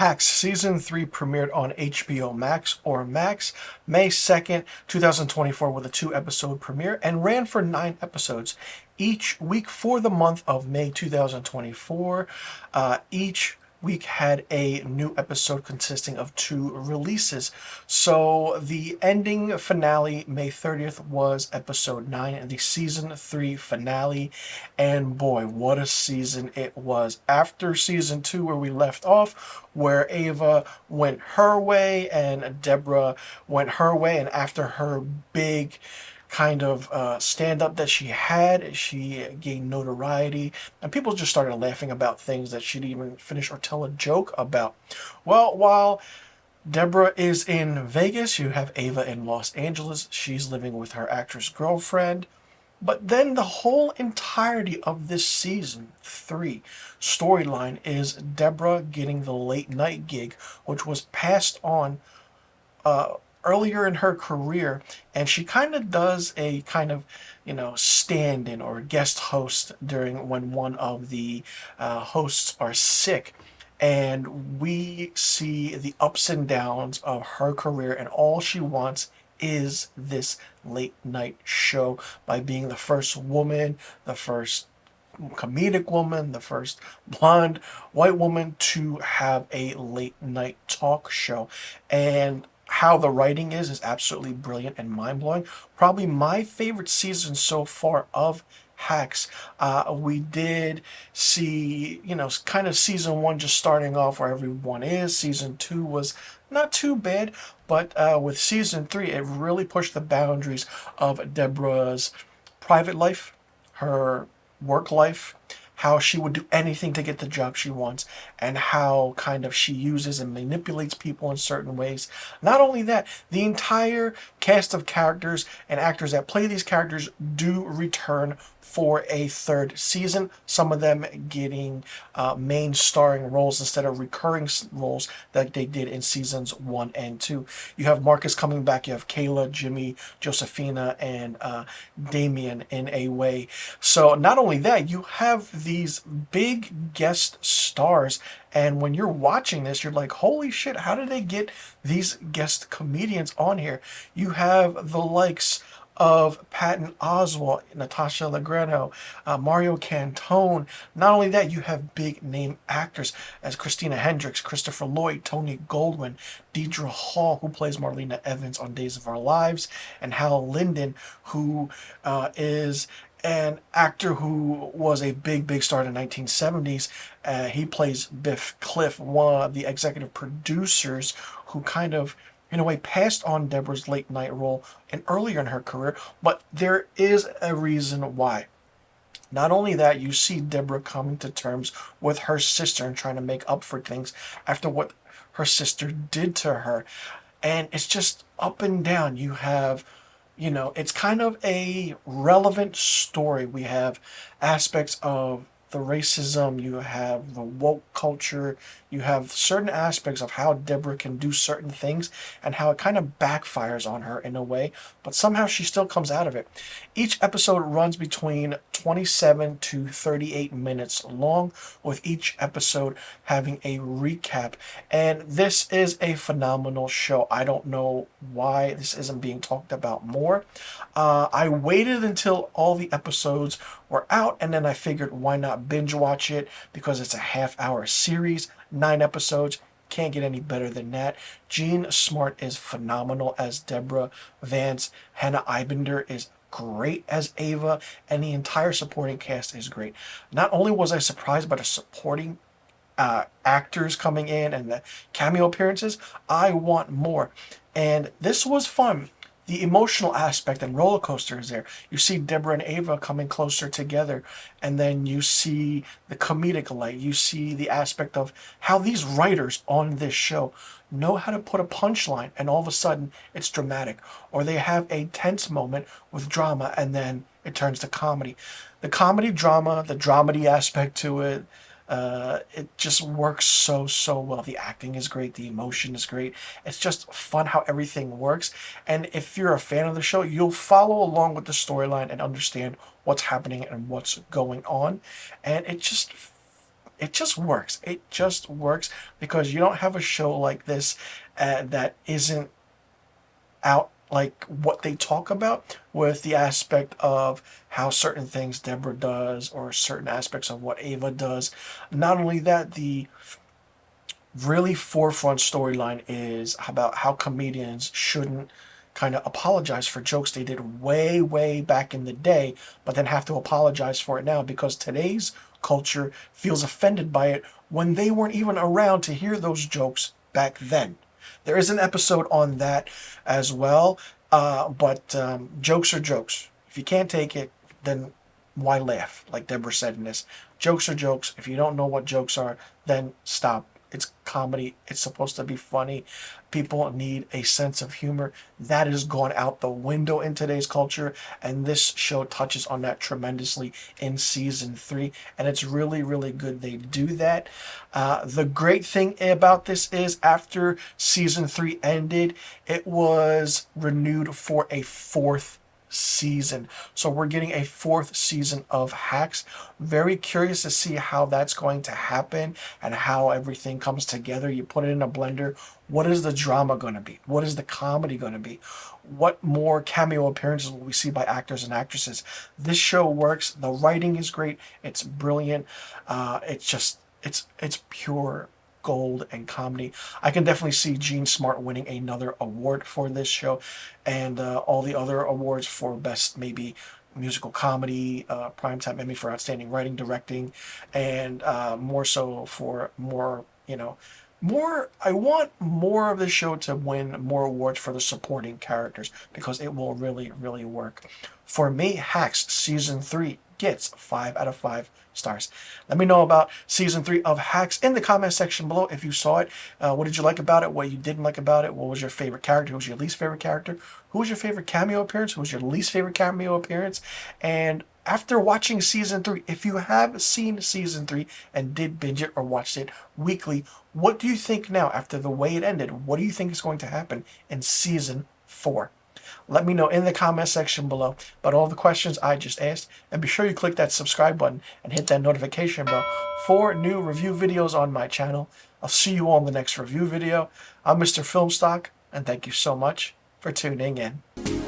Hacks Season 3 premiered on HBO Max or Max May 2nd, 2024 with a 2-episode premiere and ran for 9 episodes each week for the month of May 2024. Each week had a new episode consisting of 2 releases. So the ending finale, May 30th, was episode 9 and the season 3 finale. And boy, what a season it was. After season 2, where we left off, where Ava went her way and Deborah went her way, and after her big kind of stand-up that she gained notoriety, and people just started laughing about things that she didn't even finish or tell a joke about. Well, while Deborah is in Vegas, you have Ava in Los Angeles. She's living with her actress girlfriend. But then the whole entirety of this season 3 storyline is Deborah getting the late night gig, which was passed on earlier in her career, and she kind of does a kind of stand-in or guest host during when one of the hosts are sick, and we see the ups and downs of her career, and all she wants is this late night show by being the first woman, the first comedic woman, the first blonde white woman to have a late night talk show. And how the writing is absolutely brilliant and mind-blowing. Probably my favorite season so far of Hacks. We did see, kind of season 1 just starting off where everyone is. Season 2 was not too bad, but with season 3, it really pushed the boundaries of Deborah's private life, her work life, how she would do anything to get the job she wants, and how kind of she uses and manipulates people in certain ways. Not only that, the entire cast of characters and actors that play these characters do return for a 3rd season, some of them getting main starring roles instead of recurring roles that they did in seasons 1 and 2. You have Marcus coming back, you have Kayla, Jimmy, Josephina, and Damien in a way. So not only that, you have these big guest stars, and when you're watching this, you're like, holy shit, how did they get these guest comedians on here? You have the likes of Patton Oswalt, Natasha Legrano, Mario Cantone. Not only that, you have big name actors as Christina Hendricks, Christopher Lloyd, Tony Goldwyn, Deidre Hall, who plays Marlena Evans on Days of Our Lives, and Hal Linden, who is an actor who was a big star in the 1970s. He plays Biff Cliff, one of the executive producers who kind of, in a way, passed on Deborah's late night role and earlier in her career, but there is a reason why. Not only that, you see Deborah coming to terms with her sister and trying to make up for things after what her sister did to her. And it's just up and down. You have, it's kind of a relevant story. We have aspects of the racism, you have the woke culture, you have certain aspects of how Deborah can do certain things and how it kind of backfires on her in a way, but somehow she still comes out of it. Each episode runs between 27 to 38 minutes long, with each episode having a recap. And this is a phenomenal show. I don't know why this isn't being talked about more. I waited until all the episodes were out, and then I figured why not binge watch it, because it's a half-hour series, 9 episodes. Can't get any better than that. Jean Smart is phenomenal as Deborah Vance. Hannah Eibender is great as Ava, and the entire supporting cast is great. Not only was I surprised by the supporting actors coming in and the cameo appearances, I want more. And this was fun. The emotional aspect and roller coaster is there. You see Deborah and Ava coming closer together, and then you see the comedic light. You see the aspect of how these writers on this show know how to put a punchline, and all of a sudden it's dramatic. Or they have a tense moment with drama, and then it turns to comedy. The comedy drama, the dramedy aspect to it, it just works so well. The acting is great, the emotion is great. It's just fun how everything works. And if you're a fan of the show, you'll follow along with the storyline and understand what's happening and what's going on. And it just it just works. It just works because you don't have a show like this that isn't out like what they talk about with the aspect of how certain things Deborah does or certain aspects of what Ava does. Not only that, the really forefront storyline is about how comedians shouldn't kind of apologize for jokes they did way, way back in the day, but then have to apologize for it now because today's culture feels offended by it when they weren't even around to hear those jokes back then. There is an episode on that as well, but jokes are jokes. If you can't take it, then why laugh? Like Deborah said in this, jokes are jokes. If you don't know what jokes are, then stop. It's comedy. It's supposed to be funny. People need a sense of humor. That has gone out the window in today's culture, and this show touches on that tremendously in season 3, and it's really, really good they do that. The great thing about this is after season 3 ended, it was renewed for a 4th season. So we're getting a 4th season of Hacks. Very curious to see how that's going to happen and how everything comes together. You put it in a blender. What is the drama going to be? What is the comedy going to be? What more cameo appearances will we see by actors and actresses? This show works. The writing is great. It's brilliant. It's pure gold and comedy. I can definitely see Gene Smart winning another award for this show, and all the other awards for best maybe musical comedy, primetime Emmy for outstanding writing, directing, and more so for more, more. I want more of the show to win more awards for the supporting characters because it will really, really work. For me, Hacks season 3 gets 5 out of 5 stars. Let me know about season 3 of Hacks in the comment section below if you saw it. What did you like about it? What you didn't like about it? What was your favorite character? Who was your least favorite character? Who was your favorite cameo appearance? Who was your least favorite cameo appearance? And after watching season 3, if you have seen season 3 and did binge it or watched it weekly, what do you think now after the way it ended? What do you think is going to happen in season 4? Let me know in the comment section below about all the questions I just asked, and be sure you click that subscribe button and hit that notification bell for new review videos on my channel. I'll see you all in the next review video. I'm Mr. Filmstock, and thank you so much for tuning in.